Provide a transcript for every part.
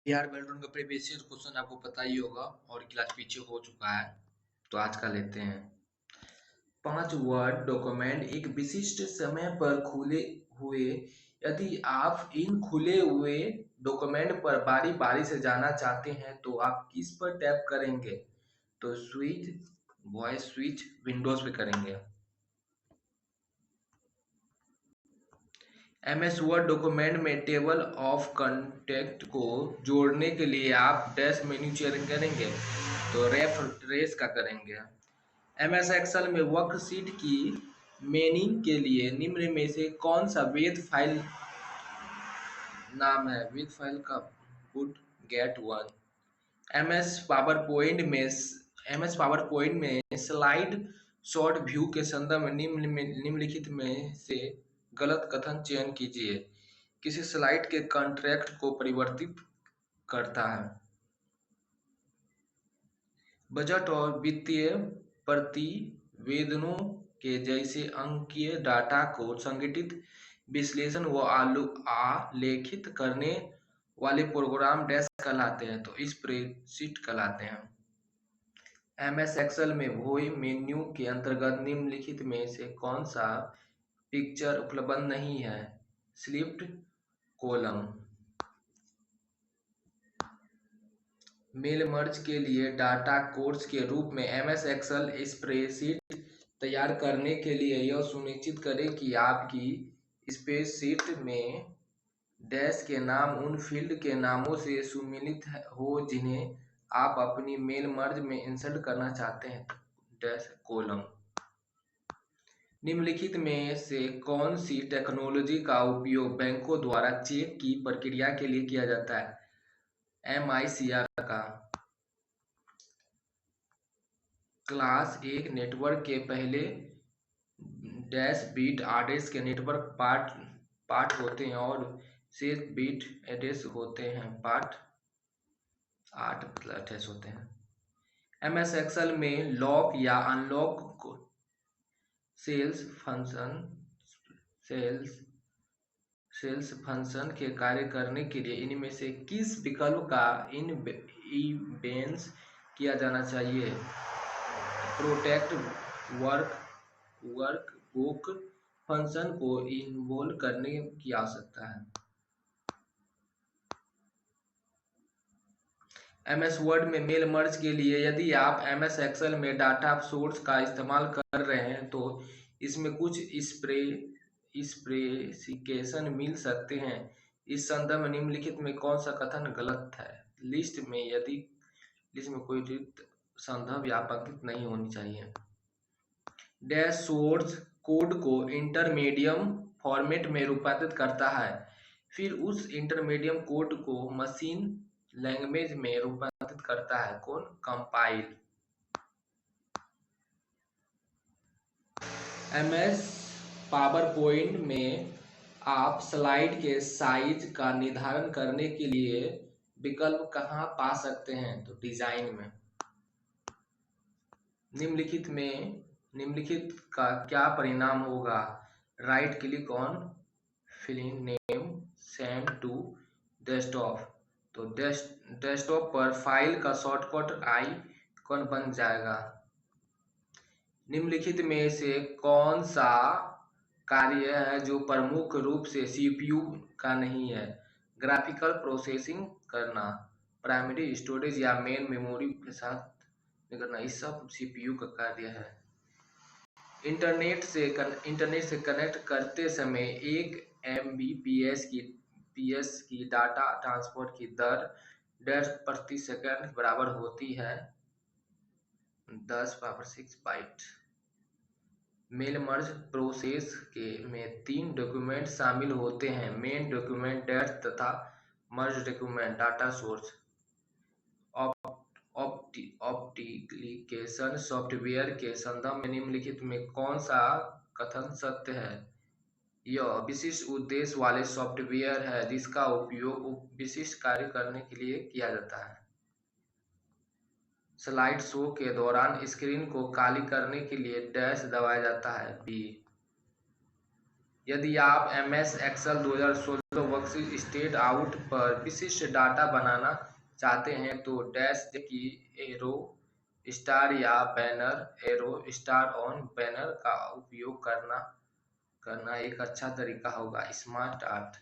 यार बेल्ट्रॉन का previous year question आपको पता ही होगा और क्लास पीछे हो चुका है। तो आज का लेते हैं। 5 वर्ड डॉक्यूमेंट एक विशिष्ट समय पर खुले हुए। यदि आप इन खुले हुए डॉक्यूमेंट पर बारी बारी से जाना चाहते हैं तो आप किस पर टैप करेंगे? तो स्विच वॉइस स्विच विंडोज पे करेंगे। एमएस वर्ड डॉक्यूमेंट में टेबल ऑफ कंटेंट को जोड़ने के लिए आप डैश मेन्यू चेंज करेंगे तो रेस का करेंगे। एमएस एक्सेल में वर्कशीट की मेनिंग के लिए निम्न में से कौन सा वेद फाइल नाम है? वेद फाइल का good get one. MS power point में स्लाइड शॉर्ट व्यू के संदर्भ में निम्नलिखित में से गलत कथन चयन कीजिए। किसी स्लाइड के कंट्रैक्ट को परिवर्तित करता है। बजट और वित्तीय प्रतिवेदनों के जैसे अंकीय डाटा को संगठित विश्लेषण व आलेखित करने वाले प्रोग्राम डेस्क कहलाते हैं तो स्प्रेडशीट कहलाते हैं। एमएस एक्सेल में वही मेन्यू के अंतर्गत निम्नलिखित में से कौन सा पिक्चर उपलब्ध नहीं है? Slipped column. मेल मर्ज के लिए डाटा कोड्स के रूप में एमएस एक्सेल स्प्रेडशीट तैयार करने के लिए यह सुनिश्चित करें कि आपकी स्प्रेडशीट में डैश के नाम उन फील्ड के नामों से सुमिलित हो जिन्हें आप अपनी मेल मर्ज में इंसर्ट करना चाहते हैं। Dash column. निम्नलिखित में से कौन सी टेक्नोलॉजी का उपयोग बैंकों द्वारा चेक की प्रक्रिया के लिए किया जाता है? MICR का। क्लास एक नेटवर्क के पहले डैश बिट एड्रेस के नेटवर्क पार्ट होते हैं और शेष बिट एड्रेस होते हैं पार्ट 8 होते हैं। एमएस एक्सेल में लॉक या अनलॉक सेल्स फंक्शन के कार्य करने के लिए इनमें से किस विकल्प का इवेंस किया जाना चाहिए? प्रोटेक्ट वर्कबुक फंक्शन को इन्वोल्व करने की आवश्यकता है। एमएस वर्ड में मेल मर्ज के लिए यदि आप एमएस एक्सेल में डाटा सोर्स का इस्तेमाल कर रहे हैं तो इसमें कुछ स्पेसिफिकेशन मिल सकते हैं। इस संदर्भ में निम्नलिखित में कौन सा कथन गलत है? लिस्ट में कोई संदर्भ या पंक्ति नहीं होनी चाहिए। डैश सोर्स कोड को इंटरमीडियम फॉर्मेट में रूपांतरित करता है, फिर उस इंटरमीडियम कोड को मशीन लैंग्वेज में रूपांतरित करता है। कौन? कंपाइल। एमएस पावर पॉइंट में आप स्लाइड के साइज का निर्धारण करने के लिए विकल्प कहाँ पा सकते हैं? तो डिजाइन में। निम्नलिखित का क्या परिणाम होगा? Right click on file name send to desktop तो डेस्कटॉप पर फाइल का शॉर्टकट आइकॉन बन जाएगा। निम्नलिखित में से कौन सा कार्य है जो प्रमुख रूप से सीपीयू का नहीं है? ग्राफिकल प्रोसेसिंग करना, प्राइमरी स्टोरेज या मेन मेमोरी के साथ करना, इस सब सीपीयू का कार्य है। इंटरनेट से कनेक्ट करते समय 1 MBPS की डाटा ट्रांसपोर्ट की दर 1.5 प्रति सेकंड बराबर होती है 10⁻⁶ बाइट। मेल मर्ज प्रोसेस में 3 डॉक्यूमेंट शामिल होते हैं: मेन डॉक्यूमेंट डैश तथा मर्ज डॉक्यूमेंट डाटा सोर्स। ऑप्टिकेशन सॉफ्टवेयर के संदर्भ में निम्नलिखित में कौन सा कथन सत्य है? यह विशिष्ट उद्देश्य वाले सॉफ्टवेयर है जिसका उपयोग विशिष्ट कार्य करने के लिए किया जाता है। स्लाइड शो के दौरान स्क्रीन को खाली करने के लिए डैश दबाया जाता है। बी। यदि आप MS Excel 2016 worksheet state out पर विशिष्ट डाटा बनाना चाहते हैं तो डैश की एरो स्टार या banner arrow star on banner का उपयोग करना एक अच्छा तरीका होगा। स्मार्ट आर्ट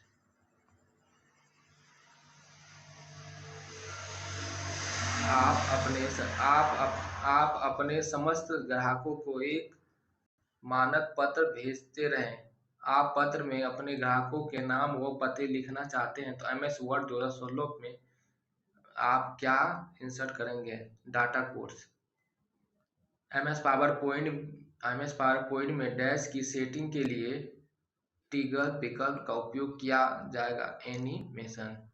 आप अपने समस्त ग्राहकों को एक मानक पत्र भेजते रहें। आप पत्र में अपने ग्राहकों के नाम व पते लिखना चाहते हैं तो एमएस वर्ड 2016 में आप क्या इंसर्ट करेंगे? Data codes. MS power point में डैश की सेटिंग के लिए टिगर विकल्प का उपयोग किया जाएगा। एनिमेशन।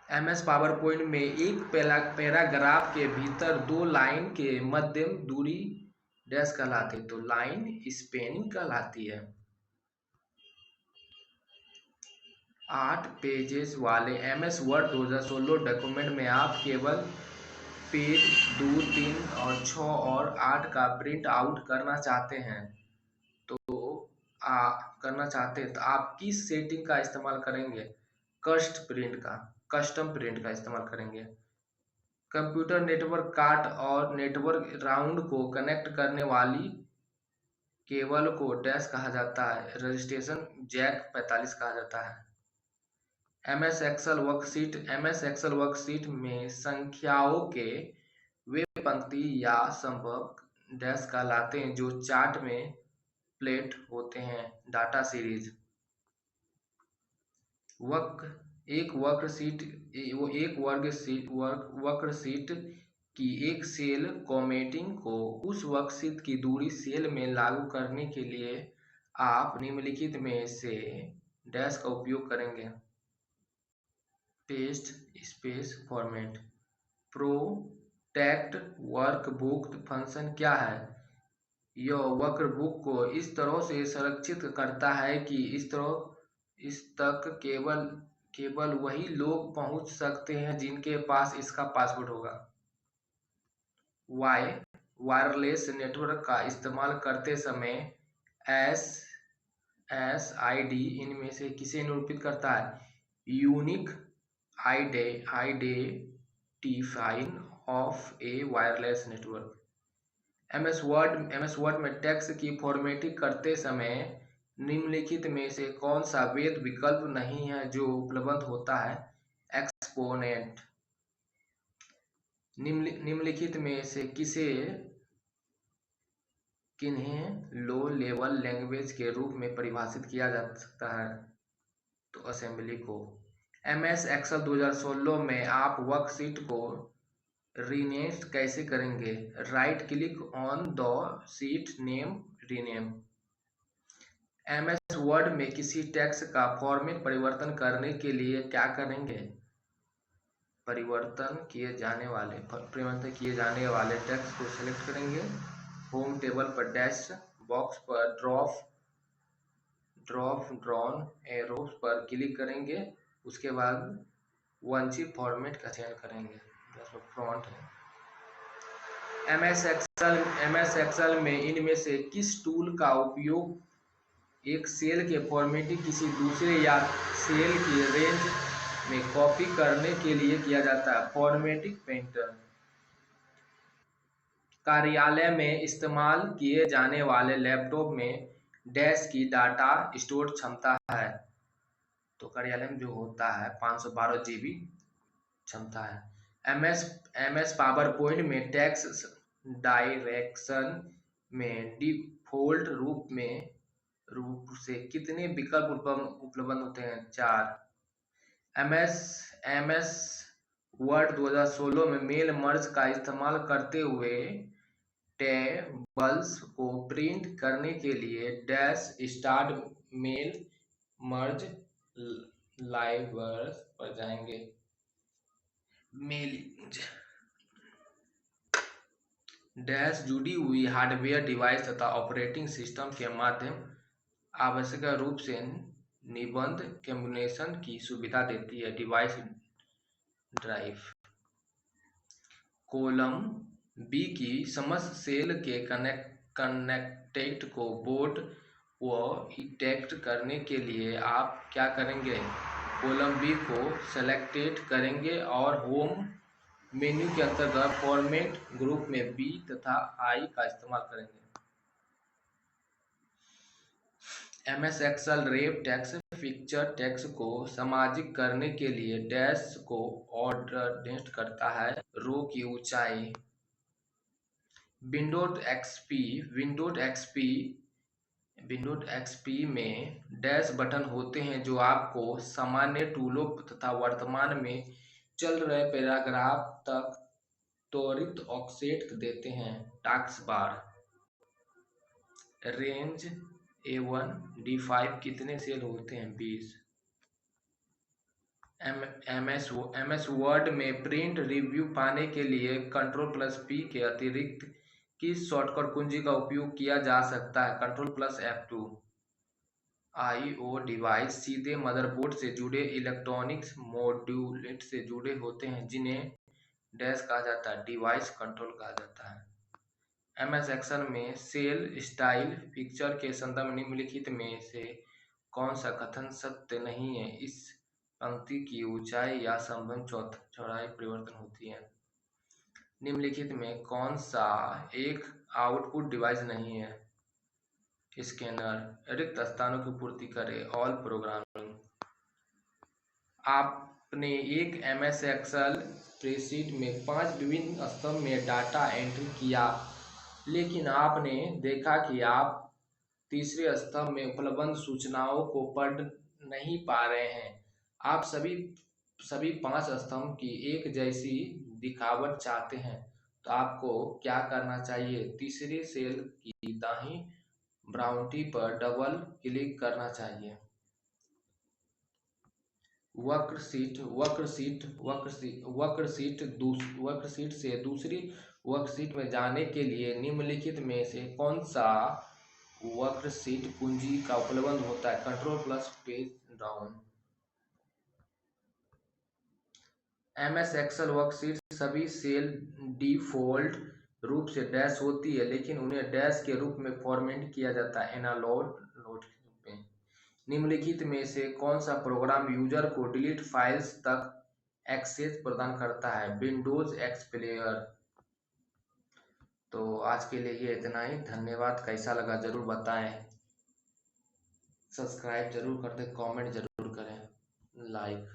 एमएस पावर पॉइंट में एक पैराग्राफ के भीतर दो लाइन के मध्यम दूरी डैश कहलाती है तो लाइन स्पेनिंग कहलाती है। 8 पेजेस वाले एमएस वर्ड 2016 डॉक्यूमेंट में आप केवल पेज 2, 3 और 6 और 8 का प्रिंट आउट करना चाहते हैं तो आप किस सेटिंग का इस्तेमाल करेंगे? कस्टम प्रिंट का इस्तेमाल करेंगे। कंप्यूटर नेटवर्क कार्ड और नेटवर्क राउंड को कनेक्ट करने वाली केबल को डैश कहा जाता है। रजिस्ट्रेशन जैक 45 कहा जाता है। एमएस एक्सेल वर्कशीट में संख्याओं के वे पंक्ति या संभव डैश कहलाते हैं जो चार्ट में प्लेट होते हैं। डाटा सीरीज एक वर्कशीट की एक सेल फॉर्मेटिंग को उस वर्कशीट की दूसरी सेल में लागू करने के लिए आप निम्नलिखित में से डैश का उपयोग करेंगे। Paste space format. Protect workbook function क्या है? यह वर्कबुक को इस तरह से संरक्षित करता है कि इस तक केवल वही लोग पहुंच सकते हैं जिनके पास इसका पासवर्ड होगा। वायरलेस नेटवर्क का इस्तेमाल करते समय SSID इनमें से किसे निरूपित करता है? Unique identifier of A wireless network. MS word में टेक्स्ट की फॉर्मेटिंग करते समय निम्नलिखित में से कौन सा वैध विकल्प नहीं है जो उपलब्ध होता है? एक्सपोनेंट। निम्नलिखित में से किन्हें लो लेवल लैंग्वेज के रूप में परिभाषित किया जा सकता है? तो असेंबली को। एमएस एक्सेल 2016 में आप वर्कशीट को रीनेम कैसे करेंगे? Right click on the sheet name rename. MS word में किसी टेक्स्ट का फॉर्मेट परिवर्तन करने के लिए क्या करेंगे? परिवर्तन किए जाने वाले टेक्स्ट को सिलेक्ट करेंगे। होम टेबल पर डैश बॉक्स पर ड्रॉप डाउन एरो पर क्लिक करेंगे। उसके बाद वांछित फॉर्मेट का चयन करेंगे। फ्रंट है। एमएस एक्सेल में इनमें से किस टूल का उपयोग एक सेल के फॉर्मेटिंग किसी दूसरे या सेल की रेंज में कॉपी करने के लिए किया जाता है? Formatting painter. कार्यालय में इस्तेमाल किए जाने वाले लैपटॉप में डैश की डाटा स्टोर क्षमता है तो कार्यालय में जो होता है 512 GB क्षमता है। एमएस पावर पॉइंट में टेक्स्ट डायरेक्शन में डिफॉल्ट रूप से कितने विकल्प उपलब्ध होते हैं? 4। एमएस वर्ड 2016 में मेल मर्ज का इस्तेमाल करते हुए टेबल्स को प्रिंट करने के लिए dash start mail merge library पर जाएंगे। डैश जुड़ी हुई हार्डवेयर डिवाइस तथा ऑपरेटिंग सिस्टम के माध्यम आवश्यक रूप से निबंध कम्युनिकेशन की सुविधा देती है। Device drive. कॉलम बी की समस्त सेल के कनेक्टेड को बोर्ड वो डिटेक्ट करने के लिए आप क्या करेंगे, कॉलम बी को सेलेक्टेड करेंगे और होम मेन्यू के अंतर्गत फॉर्मेट ग्रुप में बी तथा आई का इस्तेमाल करेंगे। MS Excel wrap text picture text को सामाजिक करने के लिए डैश को ऑर्डर करता है, रो की ऊंचाई। विंडोज एक्सपी में डैश बटन होते हैं जो आपको सामान्य टूलों तथा वर्तमान में चल रहे पैराग्राफ तक त्वरित ऑफसेट देते हैं। Task bar range A1 D5 कितने सेल होते हैं, 20। MS वर्ड में प्रिंट रिव्यू पाने के लिए Ctrl+P के अतिरिक्त किस शॉर्टकट कुंजी का उपयोग किया जा सकता है, Ctrl+F2। IO डिवाइस सीधे मदरबोर्ड से जुड़े इलेक्ट्रॉनिक्स मॉड्यूल से जुड़े होते हैं जिन्हें डैश कहा जाता है, डिवाइस कंट्रोल कहा जाता है। MS एक्सेल में सेल स्टाइल पिक्चर के संदर्भ निम्नलिखित में से कौन सा कथन सत्य नहीं है, इस पंक्ति की ऊंचाई या संबंध चौड़ाई परिवर्तन होती है। निम्नलिखित में कौन सा एक आउटपुट डिवाइस नहीं है, स्कैनर। रिक्त स्थानों की पूर्ति करे, ऑल प्रोग्रामिंग। आपने एक MS एक्सेल स्प्रेडशीट में 5 विभिन्न स्तंभ में डाटा एंट्री किया, लेकिन आपने देखा कि आप तीसरे स्तंभ में उपलब्ध सूचनाओं को पढ़ नहीं पा रहे हैं। आप सभी 5 स्तंभ की एक जैसी दिखावट चाहते हैं, तो आपको क्या करना चाहिए, तीसरी सेल की दाईं बाउंड्री पर डबल क्लिक करना चाहिए। वर्कशीट से दूसरी वर्कशीट में जाने के लिए निम्नलिखित में से कौन सा वर्कशीट कुंजी का उपलब्ध होता है, Ctrl+पेज डाउन। MS एक्सेल वर्कशीट सभी सेल डिफ़ॉल्ट रूप से डैश होती है, लेकिन उन्हें डैश के रूप में फॉर्मेट किया जाता है, एनालॉग नोट में। निम्नलिखित में से कौन सा प्रोग्राम यूजर को डिलीट फाइल्स तक एक्सेस प्रदान करता है, विंडोज एक्सप्लोरर। तो आज के लिए ये इतना ही। धन्यवाद। कैसा लगा जरूर बताएं, सब्सक्राइब जरूर कर दें, कमेंट जरूर करें, लाइक।